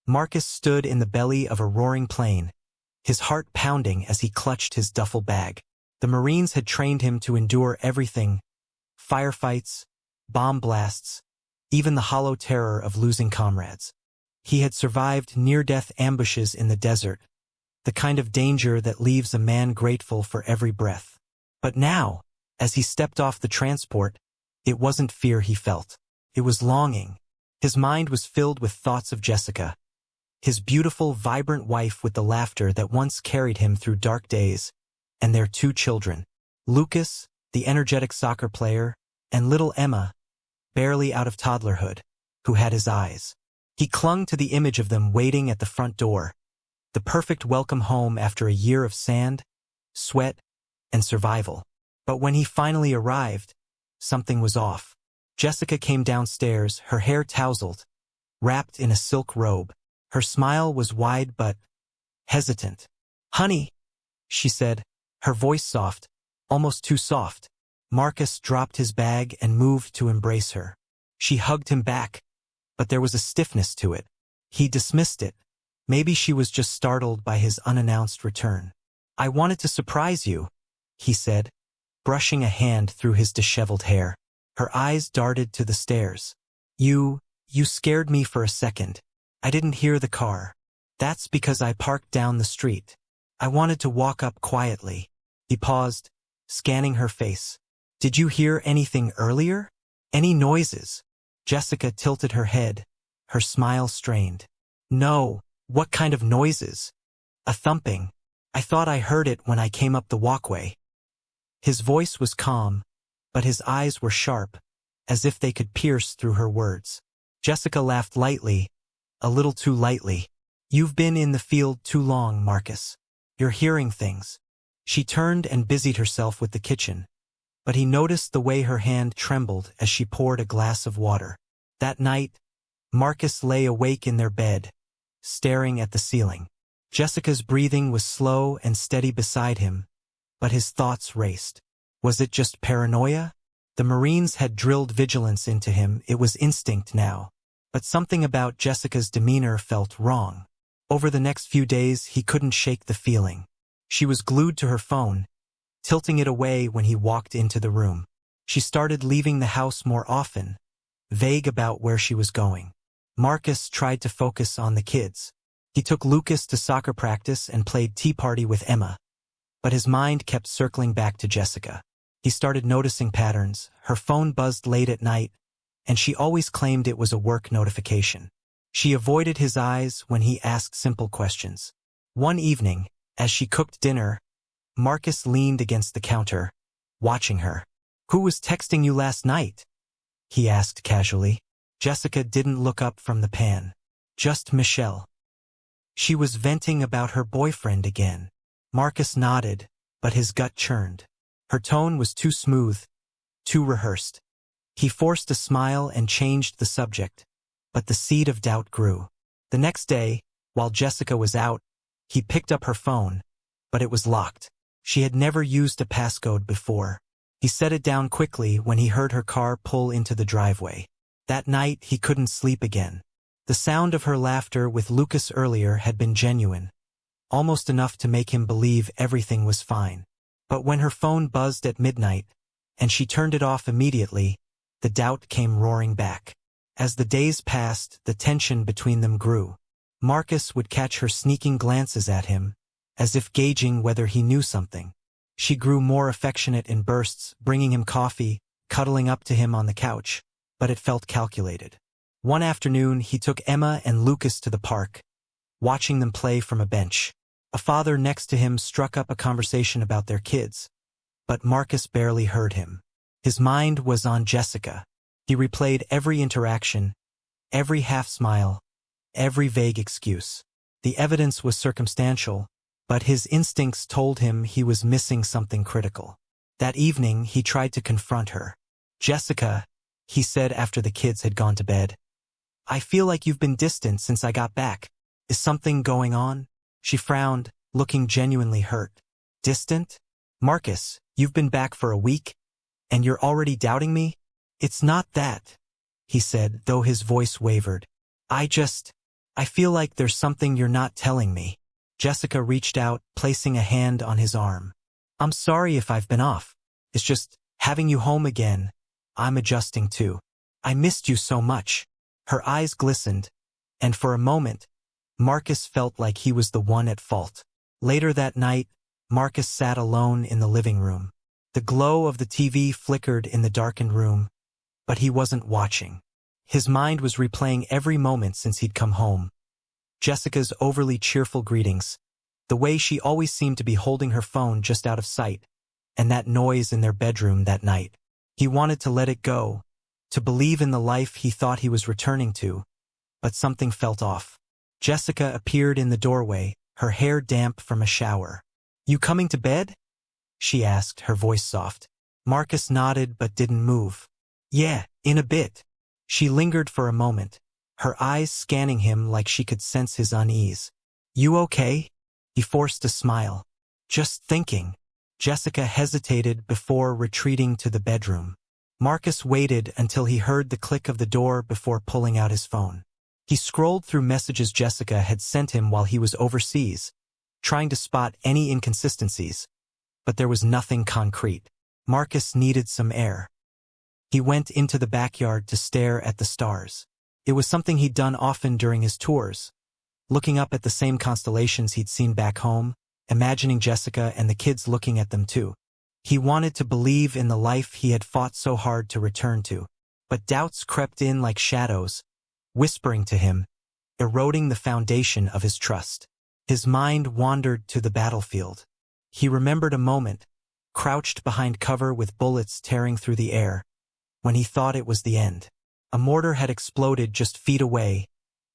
Marcus stood in the belly of a roaring plane, his heart pounding as he clutched his duffel bag. The Marines had trained him to endure everything: firefights, bomb blasts, even the hollow terror of losing comrades. He had survived near-death ambushes in the desert, the kind of danger that leaves a man grateful for every breath. But now, as he stepped off the transport, it wasn't fear he felt. It was longing. His mind was filled with thoughts of Jessica, his beautiful, vibrant wife with the laughter that once carried him through dark days, and their 2 children, Lucas, the energetic soccer player, and little Emma, barely out of toddlerhood, who had his eyes. He clung to the image of them waiting at the front door, the perfect welcome home after a year of sand, sweat, and survival. But when he finally arrived, something was off. Jessica came downstairs, her hair tousled, wrapped in a silk robe. Her smile was wide but hesitant. "Honey," she said, her voice soft, almost too soft. Marcus dropped his bag and moved to embrace her. She hugged him back, but there was a stiffness to it. He dismissed it. Maybe she was just startled by his unannounced return. "I wanted to surprise you," he said, brushing a hand through his disheveled hair. Her eyes darted to the stairs. You scared me for a second. I didn't hear the car." "That's because I parked down the street. I wanted to walk up quietly." He paused, scanning her face. "Did you hear anything earlier? Any noises?" Jessica tilted her head, her smile strained. "No, what kind of noises?" "A thumping. I thought I heard it when I came up the walkway." His voice was calm, but his eyes were sharp, as if they could pierce through her words. Jessica laughed lightly, a little too lightly. "You've been in the field too long, Marcus. You're hearing things." She turned and busied herself with the kitchen, but he noticed the way her hand trembled as she poured a glass of water. That night, Marcus lay awake in their bed, staring at the ceiling. Jessica's breathing was slow and steady beside him, but his thoughts raced. Was it just paranoia? The Marines had drilled vigilance into him. It was instinct now. But something about Jessica's demeanor felt wrong. Over the next few days, he couldn't shake the feeling. She was glued to her phone, tilting it away when he walked into the room. She started leaving the house more often, vague about where she was going. Marcus tried to focus on the kids. He took Lucas to soccer practice and played tea party with Emma. But his mind kept circling back to Jessica. He started noticing patterns. Her phone buzzed late at night, and she always claimed it was a work notification. She avoided his eyes when he asked simple questions. One evening, as she cooked dinner, Marcus leaned against the counter, watching her. "Who was texting you last night?" he asked casually. Jessica didn't look up from the pan. "Just Michelle." She was venting about her boyfriend again. Marcus nodded, but his gut churned. Her tone was too smooth, too rehearsed. He forced a smile and changed the subject, but the seed of doubt grew. The next day, while Jessica was out, he picked up her phone, but it was locked. She had never used a passcode before. He set it down quickly when he heard her car pull into the driveway. That night, he couldn't sleep again. The sound of her laughter with Lucas earlier had been genuine, almost enough to make him believe everything was fine. But when her phone buzzed at midnight, and she turned it off immediately, the doubt came roaring back. As the days passed, the tension between them grew. Marcus would catch her sneaking glances at him, as if gauging whether he knew something. She grew more affectionate in bursts, bringing him coffee, cuddling up to him on the couch, but it felt calculated. One afternoon, he took Emma and Lucas to the park, watching them play from a bench. A father next to him struck up a conversation about their kids, but Marcus barely heard him. His mind was on Jessica. He replayed every interaction, every half-smile, every vague excuse. The evidence was circumstantial, but his instincts told him he was missing something critical. That evening, he tried to confront her. "Jessica," he said after the kids had gone to bed, "I feel like you've been distant since I got back. Is something going on?" She frowned, looking genuinely hurt. "Distant? Marcus, you've been back for a week, and you're already doubting me?" "It's not that," he said, though his voice wavered. I I feel like there's something you're not telling me. Jessica reached out, placing a hand on his arm. I'm sorry if I've been off. It's just, having you home again, I'm adjusting too. I missed you so much. Her eyes glistened, and for a moment, Marcus felt like he was the one at fault. Later that night, Marcus sat alone in the living room. The glow of the TV flickered in the darkened room, but he wasn't watching. His mind was replaying every moment since he'd come home. Jessica's overly cheerful greetings, the way she always seemed to be holding her phone just out of sight, and that noise in their bedroom that night. He wanted to let it go, to believe in the life he thought he was returning to, but something felt off. Jessica appeared in the doorway, her hair damp from a shower. You coming to bed? She asked, her voice soft. Marcus nodded but didn't move. Yeah, in a bit. She lingered for a moment, her eyes scanning him like she could sense his unease. You okay? He forced a smile. Just thinking. Jessica hesitated before retreating to the bedroom. Marcus waited until he heard the click of the door before pulling out his phone. He scrolled through messages Jessica had sent him while he was overseas, trying to spot any inconsistencies, but there was nothing concrete. Marcus needed some air. He went into the backyard to stare at the stars. It was something he'd done often during his tours, looking up at the same constellations he'd seen back home, imagining Jessica and the kids looking at them too. He wanted to believe in the life he had fought so hard to return to, but doubts crept in like shadows, whispering to him, eroding the foundation of his trust. His mind wandered to the battlefield. He remembered a moment, crouched behind cover with bullets tearing through the air, when he thought it was the end. A mortar had exploded just feet away,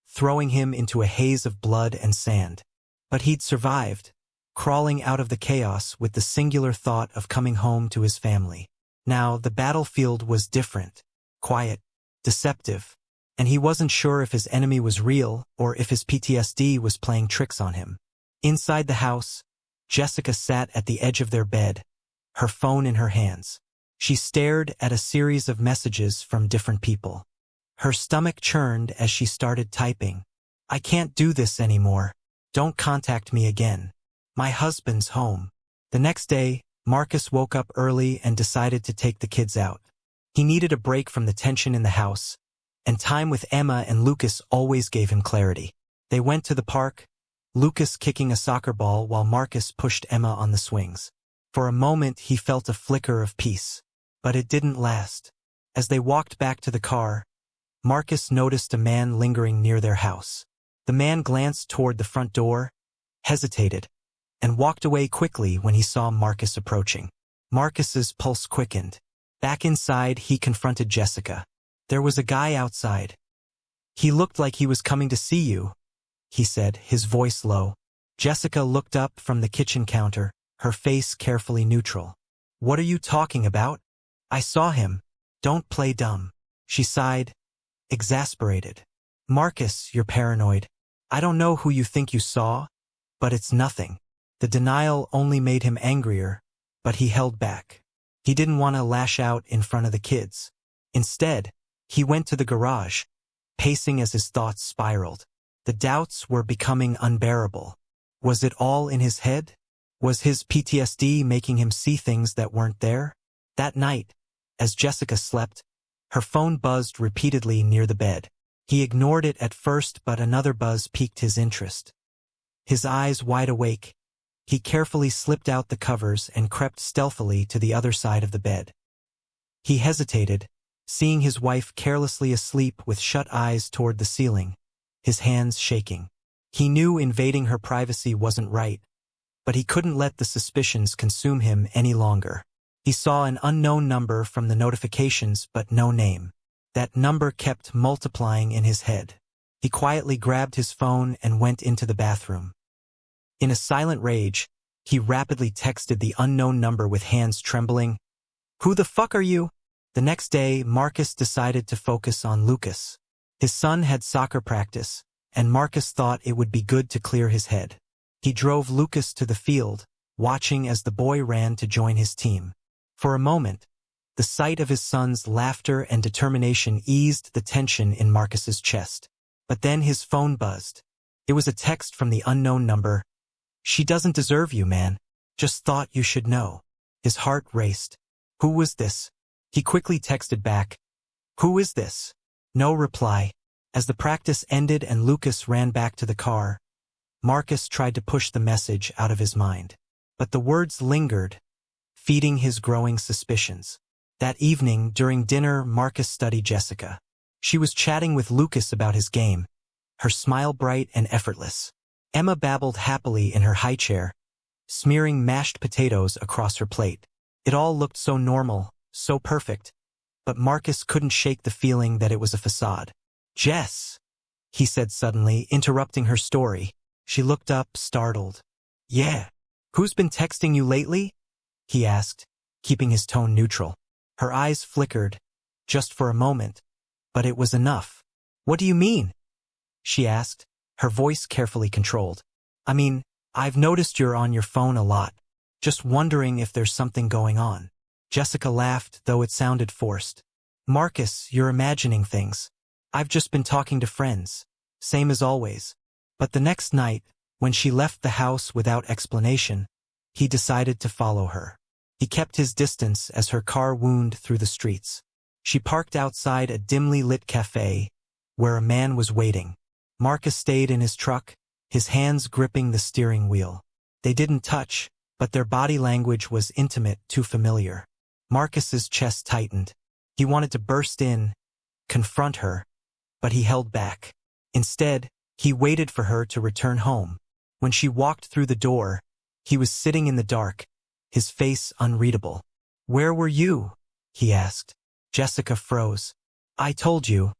throwing him into a haze of blood and sand. But he'd survived, crawling out of the chaos with the singular thought of coming home to his family. Now, the battlefield was different, quiet, deceptive, and he wasn't sure if his enemy was real or if his PTSD was playing tricks on him. Inside the house, Jessica sat at the edge of their bed, her phone in her hands. She stared at a series of messages from different people. Her stomach churned as she started typing. I can't do this anymore. Don't contact me again. My husband's home. The next day, Marcus woke up early and decided to take the kids out. He needed a break from the tension in the house, and time with Emma and Lucas always gave him clarity. They went to the park, Lucas kicking a soccer ball while Marcus pushed Emma on the swings. For a moment he felt a flicker of peace, but it didn't last. As they walked back to the car, Marcus noticed a man lingering near their house. The man glanced toward the front door, hesitated, and walked away quickly when he saw Marcus approaching. Marcus's pulse quickened. Back inside, he confronted Jessica. There was a guy outside. He looked like he was coming to see you, he said, his voice low. Jessica looked up from the kitchen counter, her face carefully neutral. What are you talking about? I saw him. Don't play dumb. She sighed, exasperated. Marcus, you're paranoid. I don't know who you think you saw, but it's nothing. The denial only made him angrier, but he held back. He didn't want to lash out in front of the kids. Instead, he went to the garage, pacing as his thoughts spiraled. The doubts were becoming unbearable. Was it all in his head? Was his PTSD making him see things that weren't there? That night, as Jessica slept, her phone buzzed repeatedly near the bed. He ignored it at first, but another buzz piqued his interest. His eyes wide awake, he carefully slipped out the covers and crept stealthily to the other side of the bed. He hesitated, seeing his wife carelessly asleep with shut eyes toward the ceiling, his hands shaking. He knew invading her privacy wasn't right, but he couldn't let the suspicions consume him any longer. He saw an unknown number from the notifications but no name. That number kept multiplying in his head. He quietly grabbed his phone and went into the bathroom. In a silent rage, he rapidly texted the unknown number with hands trembling. Who the fuck are you? The next day, Marcus decided to focus on Lucas. His son had soccer practice, and Marcus thought it would be good to clear his head. He drove Lucas to the field, watching as the boy ran to join his team. For a moment, the sight of his son's laughter and determination eased the tension in Marcus's chest. But then his phone buzzed. It was a text from the unknown number. "She doesn't deserve you, man. Just thought you should know." His heart raced. Who was this? He quickly texted back. "Who is this?" No reply. As the practice ended and Lucas ran back to the car, Marcus tried to push the message out of his mind. But the words lingered, feeding his growing suspicions. That evening, during dinner, Marcus studied Jessica. She was chatting with Lucas about his game, her smile bright and effortless. Emma babbled happily in her high chair, smearing mashed potatoes across her plate. It all looked so normal, so perfect. But Marcus couldn't shake the feeling that it was a facade. "Jess," he said suddenly, interrupting her story. She looked up, startled. "Yeah. Who's been texting you lately?" he asked, keeping his tone neutral. Her eyes flickered, just for a moment, but it was enough. "What do you mean?" she asked, her voice carefully controlled. "I mean, I've noticed you're on your phone a lot. Just wondering if there's something going on." Jessica laughed, though it sounded forced. "Marcus, you're imagining things. I've just been talking to friends. Same as always." But the next night, when she left the house without explanation, he decided to follow her. He kept his distance as her car wound through the streets. She parked outside a dimly lit cafe, where a man was waiting. Marcus stayed in his truck, his hands gripping the steering wheel. They didn't touch, but their body language was intimate, too familiar. Marcus's chest tightened. He wanted to burst in, confront her, but he held back. Instead, he waited for her to return home. When she walked through the door, he was sitting in the dark, his face unreadable. "Where were you?" he asked. Jessica froze. "I told you.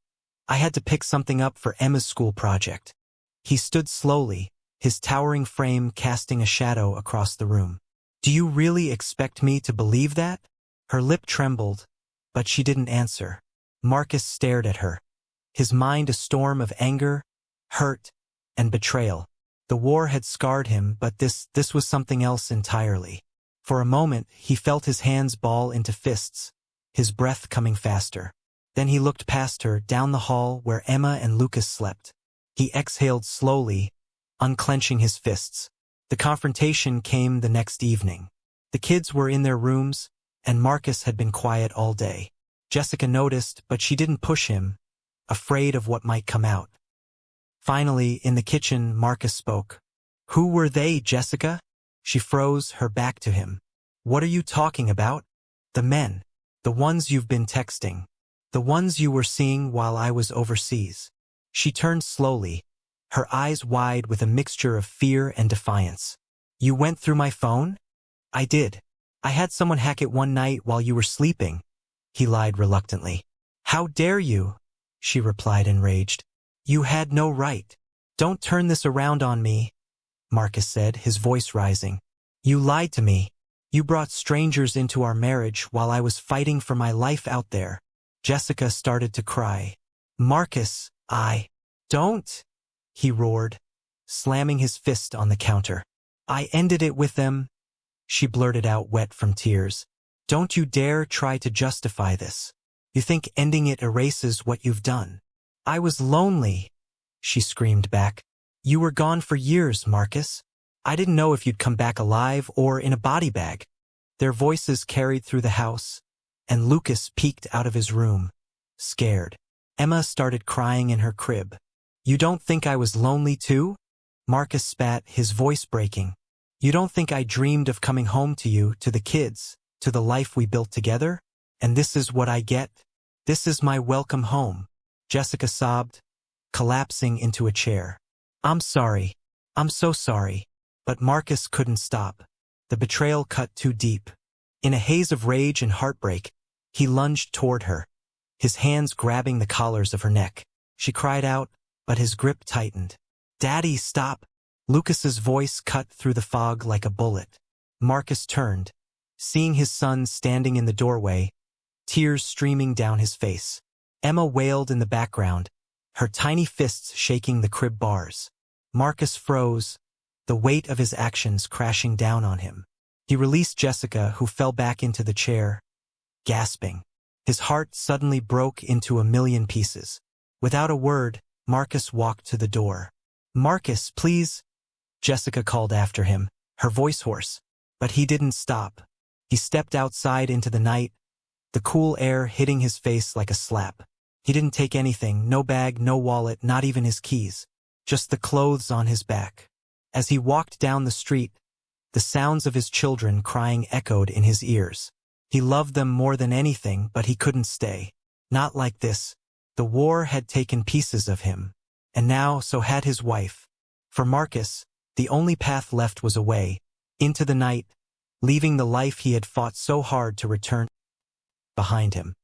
I had to pick something up for Emma's school project." He stood slowly, his towering frame casting a shadow across the room. "Do you really expect me to believe that?" Her lip trembled, but she didn't answer. Marcus stared at her, his mind a storm of anger, hurt, and betrayal. The war had scarred him, but this was something else entirely. For a moment, he felt his hands ball into fists, his breath coming faster. Then he looked past her, down the hall where Emma and Lucas slept. He exhaled slowly, unclenching his fists. The confrontation came the next evening. The kids were in their rooms, and Marcus had been quiet all day. Jessica noticed, but she didn't push him, afraid of what might come out. Finally, in the kitchen, Marcus spoke. "Who were they, Jessica?" She froze, her back to him. "What are you talking about?" "The men. The ones you've been texting. The ones you were seeing while I was overseas." She turned slowly, her eyes wide with a mixture of fear and defiance. "You went through my phone?" "I did. I had someone hack it one night while you were sleeping," he lied reluctantly. "How dare you?" she replied enraged. "You had no right." "Don't turn this around on me," Marcus said, his voice rising. "You lied to me. You brought strangers into our marriage while I was fighting for my life out there." Jessica started to cry. "Marcus, don't," he roared, slamming his fist on the counter. "I ended it with them," she blurted out, wet from tears. "Don't you dare try to justify this. You think ending it erases what you've done." "I was lonely," she screamed back. "You were gone for years, Marcus. I didn't know if you'd come back alive or in a body bag." Their voices carried through the house, and Lucas peeked out of his room, scared. Emma started crying in her crib. "You don't think I was lonely too?" Marcus spat, his voice breaking. "You don't think I dreamed of coming home to you, to the kids, to the life we built together? And this is what I get? This is my welcome home." Jessica sobbed, collapsing into a chair. "I'm sorry. I'm so sorry." But Marcus couldn't stop. The betrayal cut too deep. In a haze of rage and heartbreak, he lunged toward her, his hands grabbing the collars of her neck. She cried out, but his grip tightened. "Daddy, stop!" Lucas's voice cut through the fog like a bullet. Marcus turned, seeing his son standing in the doorway, tears streaming down his face. Emma wailed in the background, her tiny fists shaking the crib bars. Marcus froze, the weight of his actions crashing down on him. He released Jessica, who fell back into the chair, gasping. His heart suddenly broke into a million pieces. Without a word, Marcus walked to the door. "Marcus, please," Jessica called after him, her voice hoarse. But he didn't stop. He stepped outside into the night, the cool air hitting his face like a slap. He didn't take anything, no bag, no wallet, not even his keys. Just the clothes on his back. As he walked down the street, the sounds of his children crying echoed in his ears. He loved them more than anything, but he couldn't stay. Not like this. The war had taken pieces of him. And now, so had his wife. For Marcus, the only path left was away, into the night, leaving the life he had fought so hard to return behind him.